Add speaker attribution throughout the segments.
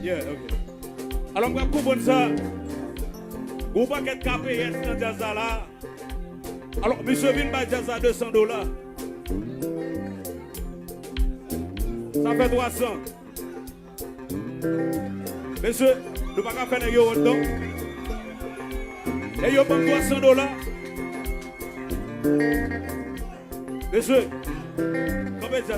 Speaker 1: Yeah, ok. Alors, on va comprendre ça. Vous pas qu'être KPS dans jazz là. Alors, monsieur vient par jazz à $200. Ça fait 300. Monsieur, nous ne pouvons pas faire un euro dedans. Et vous avez $300. Monsieur, combien de ça?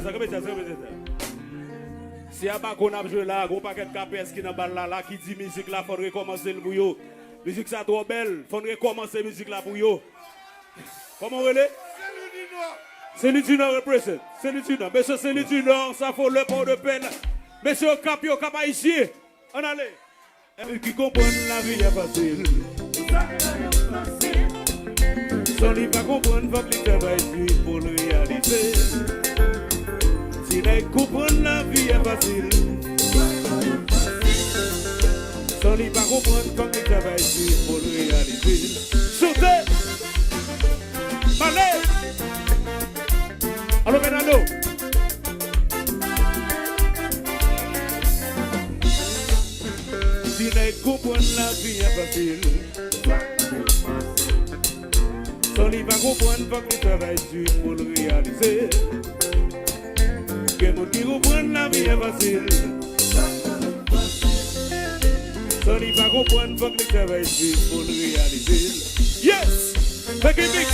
Speaker 1: Si y a pas qu'on a joué là, gros paquet de KPS qui n'a pas là, qui dit musique là, il faudrait commencer le bouillot. Musique ça trop belle, il faudrait commencer musique là pour yo. Comment vous voulez? C'est le Nord représente. C'est le Nord. Monsieur, c'est le Nord, ça faut le port de peine. Monsieur, cap ici. On allait. Qui comprennent la vie est facile. Sans lui pas comprendre, faut que les travail pour le réaliser. Si les comprennent la vie est facile. Sans lui pas comprendre, faut que les travail pour le réaliser. Sautez! Allez! Allô, Bernardo! Si les comprennent la vie est facile. Sans lui pas comprendre, faut que les travail pour le réaliser. Que qui comprennent la vie est facile. Sans lui pas comprendre, faut que les travail pour le réaliser. Yes! Make it mix!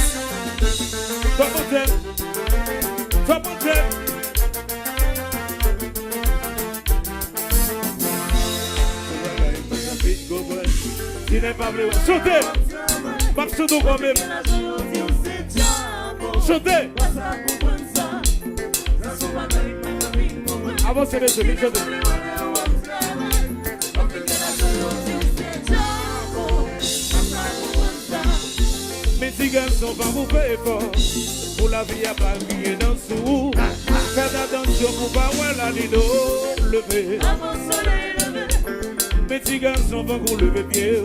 Speaker 1: Top of them! Top of them! Si n'est pas vrai, sautez! Pas sauter quand même! Sautez! Avancez les jeux, sautez! Mes petits garçons va vous faire effort. Pour la vie à pas crier dans sous. Faites attention pour pas voir la lido lever. Mes petits garçons vont vous lever pied.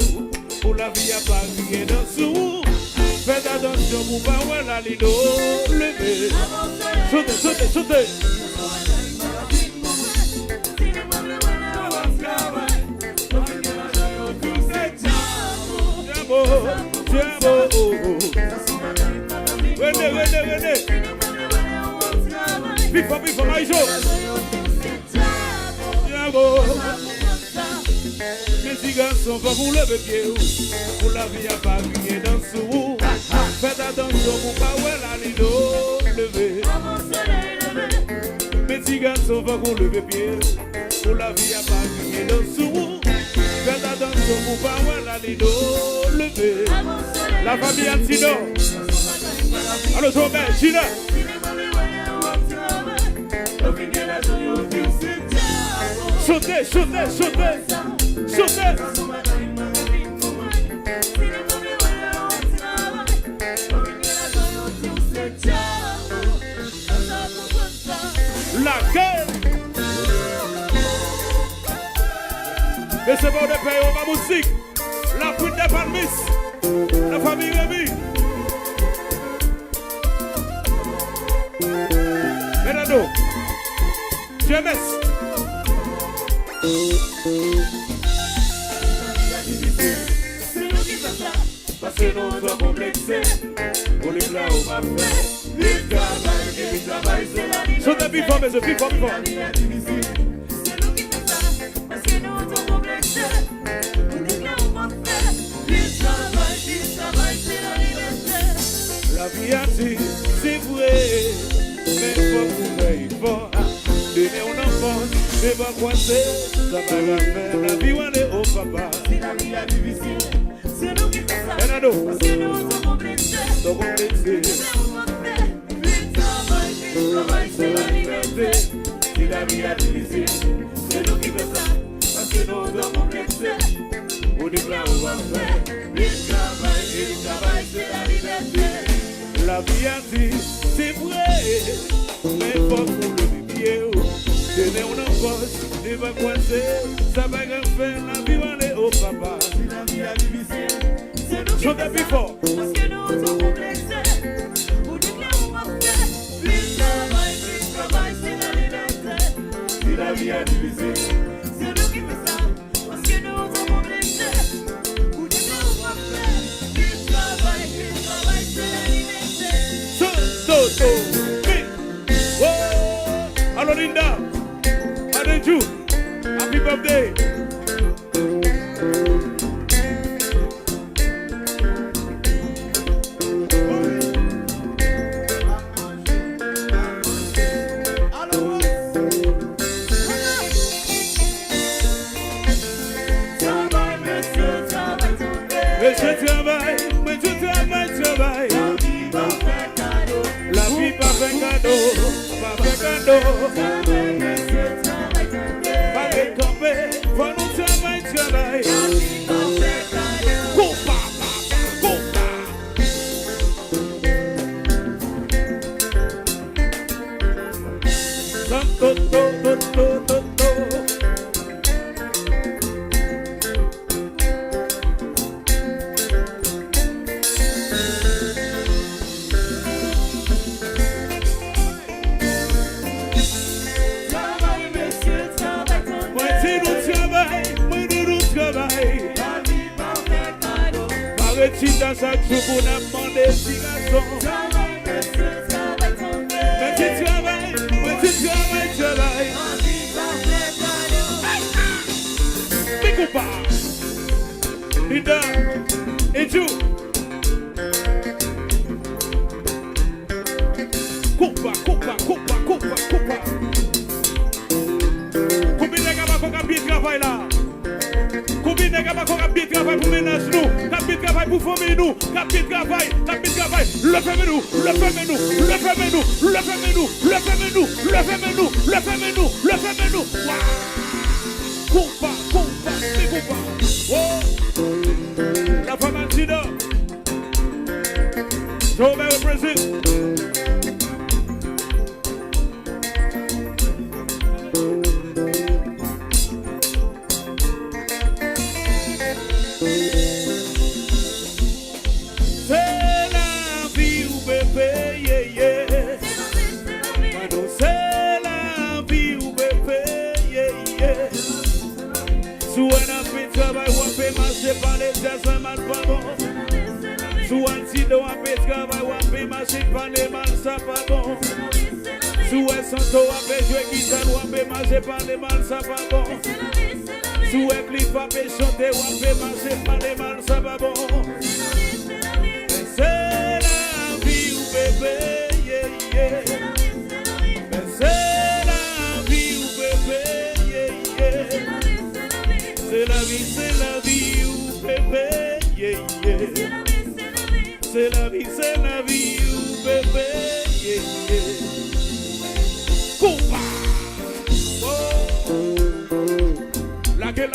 Speaker 1: Pour la vie à pas crier dans sous. Faites attention pour pas voir la lido lever. Sautez, sautez, sautez. Venez. Bifo, Maïso. Mes petits garçons vont vous lever pied. Pour la vie à pas crier dans sous. Faites attention pour pas voir la lido lever. Mes petits garçons vont vous lever pied. Pour la vie à pas crier dans sous. Faites attention pour pas voir la lido lever. La famille Antino. Allô, Thomas, China. Sautez. La gueule. Mais c'est bon de payer ma musique. La pluie des palmis. La famille Rémi. Bernardo. GMS.
Speaker 2: C'est nous qui fait ça. Parce que nous sommes complexés. Pour les plats, on va faire. Vite travail, c'est la vie.
Speaker 1: So the before, mais before.
Speaker 2: C'est nous qui fait ça. Parce que nous sommes complexés. Pour les plats, on va faire. Vite travail, c'est la liberté.
Speaker 1: La vie a dit, c'est vrai. Mais faut qu'on veille fort. Donner un enfant, c'est pas quoi c'est. Ça va faire la vie, on est au papa.
Speaker 2: C'est la vie à difficile. C'est nous qui fait ça.
Speaker 1: Bernardo.
Speaker 2: Parce que nous sommes complexés.
Speaker 1: So complexé.
Speaker 2: Travail, c'est la liberté. Si la vie est difficile, c'est nous qui faisons ça. Parce que nous sommes complexés. Au départ, on va faire. Vite travail, c'est la liberté.
Speaker 1: La vie a dit, c'est vrai. Mais faut qu'on le pied. Donner un enfant, c'est pas quoi c'est. Ça va faire la vie, on est au papa.
Speaker 2: Si la vie est difficile, c'est nous qui
Speaker 1: So
Speaker 2: faisons
Speaker 1: the
Speaker 2: ça.
Speaker 1: before.
Speaker 2: Parce que nous sommes complexés. Au départ, on va faire. Vite travail, c'est la liberté. Si la vie est difficile, c'est nous qui faisons ça.
Speaker 1: happy birthday. Monsieur travail, travail. La vie pas fait cadeau, pas fait cadeau. Pas de tomber, faut nous travail. Coupa, coupa. Santo, to. Dans sa troupe, on a demandé si garçon. Mais tu travailles. Big up, Linda, et tu. Coupa. Combien de gars qu'on a bien travaillé là? Combien de gars qu'on a bien travaillé pour ménage nous? Travail pour famille nous, capit travail, le fais-nous. Coupa, oh, la femme Antida, Robert au Brésil. Santo a joué guitare ou a marcher par les mal, ça va bon. Sous un clip a chanter ou a marcher par les mal, ça va bon. C'est la vie ou bébé, yeah. C'est la vie ou bébé, yeah. C'est la vie ou bébé, yeah. C'est la vie ou bébé, yeah. Coupa! Oh! La gueule!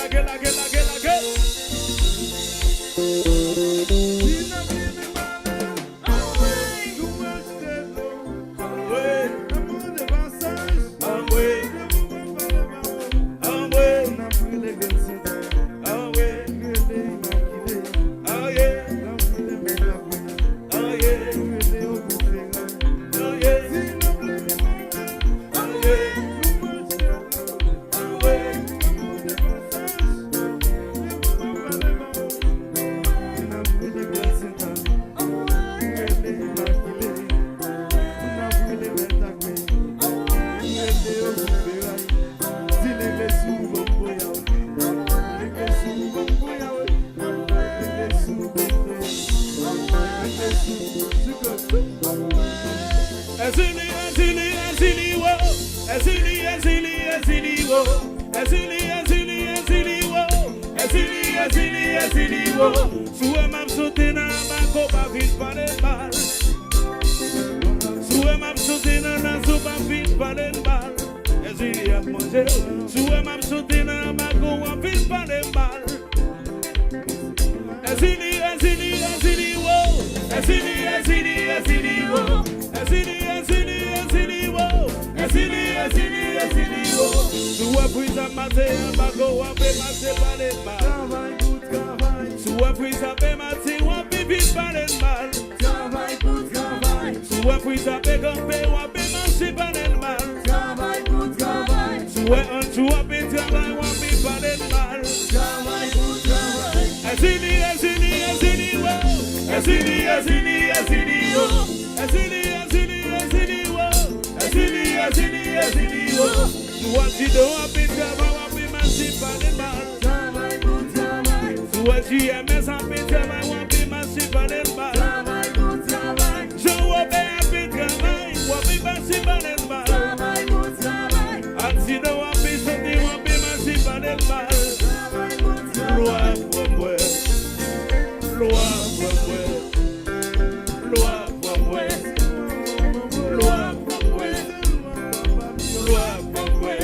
Speaker 1: Sois-tu aimé sans pitié, mais on peut m'assurer par les balles.
Speaker 2: Travail pour travail.
Speaker 1: Je vois bien un peu de travail, on peut m'assurer par les balles.
Speaker 2: Travail pour travail.
Speaker 1: Accident, on peut sauter, on peut m'assurer par les balles.
Speaker 2: Travail pour travail.
Speaker 1: Loi pour moi. Loi pour moi. Loi pour moi. Loi pour moi. Loi pour moi.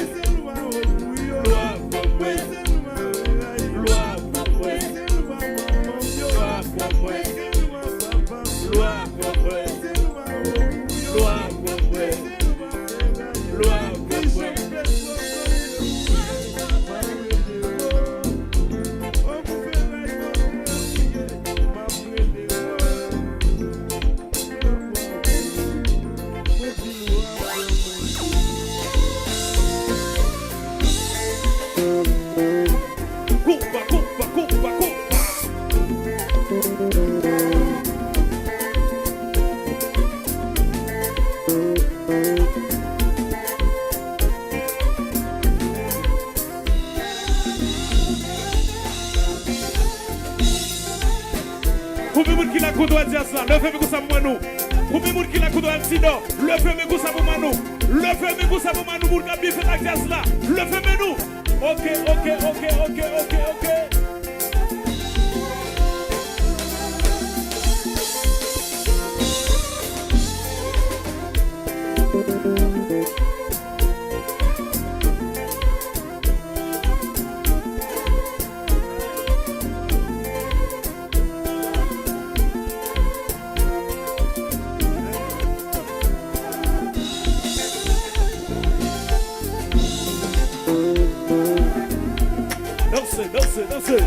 Speaker 1: Loi pour moi. Loi pour moi. Loi pour moi. Loi pour moi. Loi pour moi. Loi pour moi. Culpa, culpa, culpa, culpa. Combien de monde qui la coude à dire ça? Levez-moi comme ça pour nous. Combien de monde qui la coude à accident? Levez-moi comme ça pour nous. Levez-moi comme ça pour nous. Pour qu'on puisse faire la glace là. Levez-moi nous. Ok. Dansez.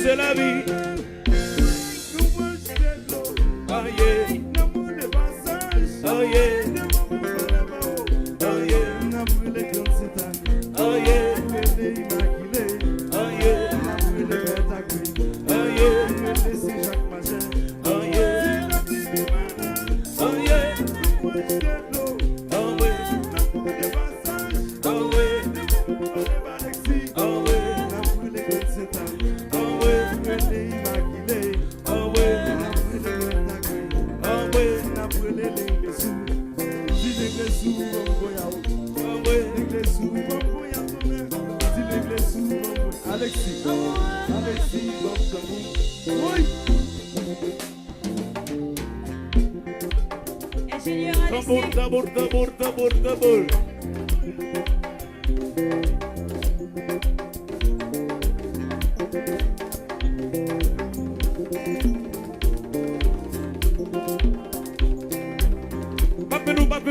Speaker 1: C'est la vie. Ah yeah. Ah yeah. Tambor.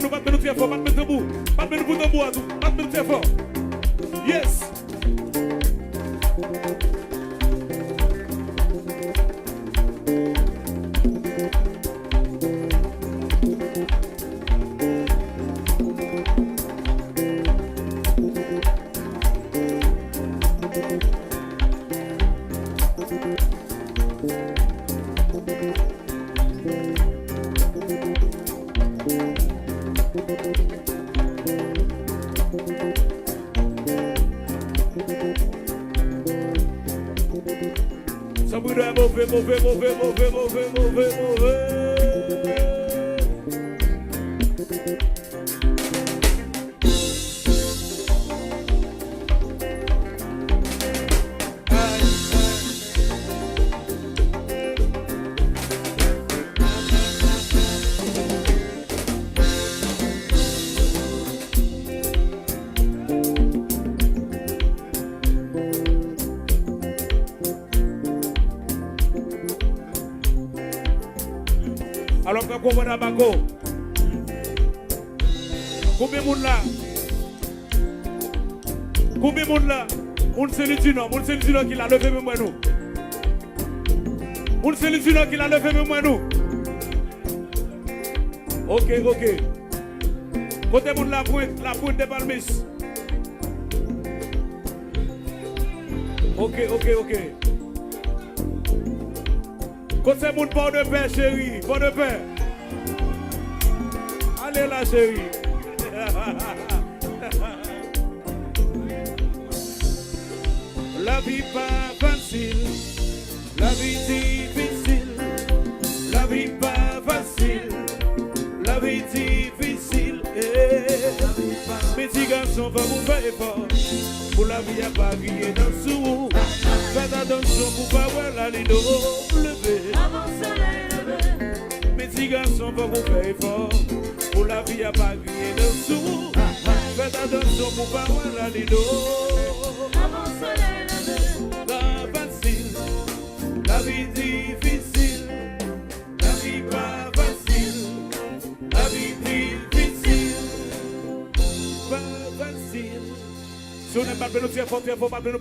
Speaker 1: Batte-nous très fort, batte-nous debout. Batte-nous pour debout à tout. Batte-nous très fort. Yes. Ça voudrait mauvais. Alors que comment on a bago? Combien de monde là? Combien de monde là? On se le dit non, qui l'a levé même moi nous. On se le dit non, qui l'a levé même moi nous. Ok. Côté monde la pointe de Palmis. Ok. Quand c'est mon port de paix, chérie, port de paix. Allez là, chérie. La vie pas facile, la vie difficile, la vie pas facile, la vie difficile. Mes petits garçons vont vous faire fort, pour la vie à pas crier dans le sous. Faites attention pour pas voir la ligne lever. Mes petits garçons vont vous faire fort, pour la vie à pas crier dans le sous. Faites attention pour pas voir la ligne la vie difficile, la vie pas facile, la vie difficile, pas facile. Si on n'aime pas le faire, il faut pas le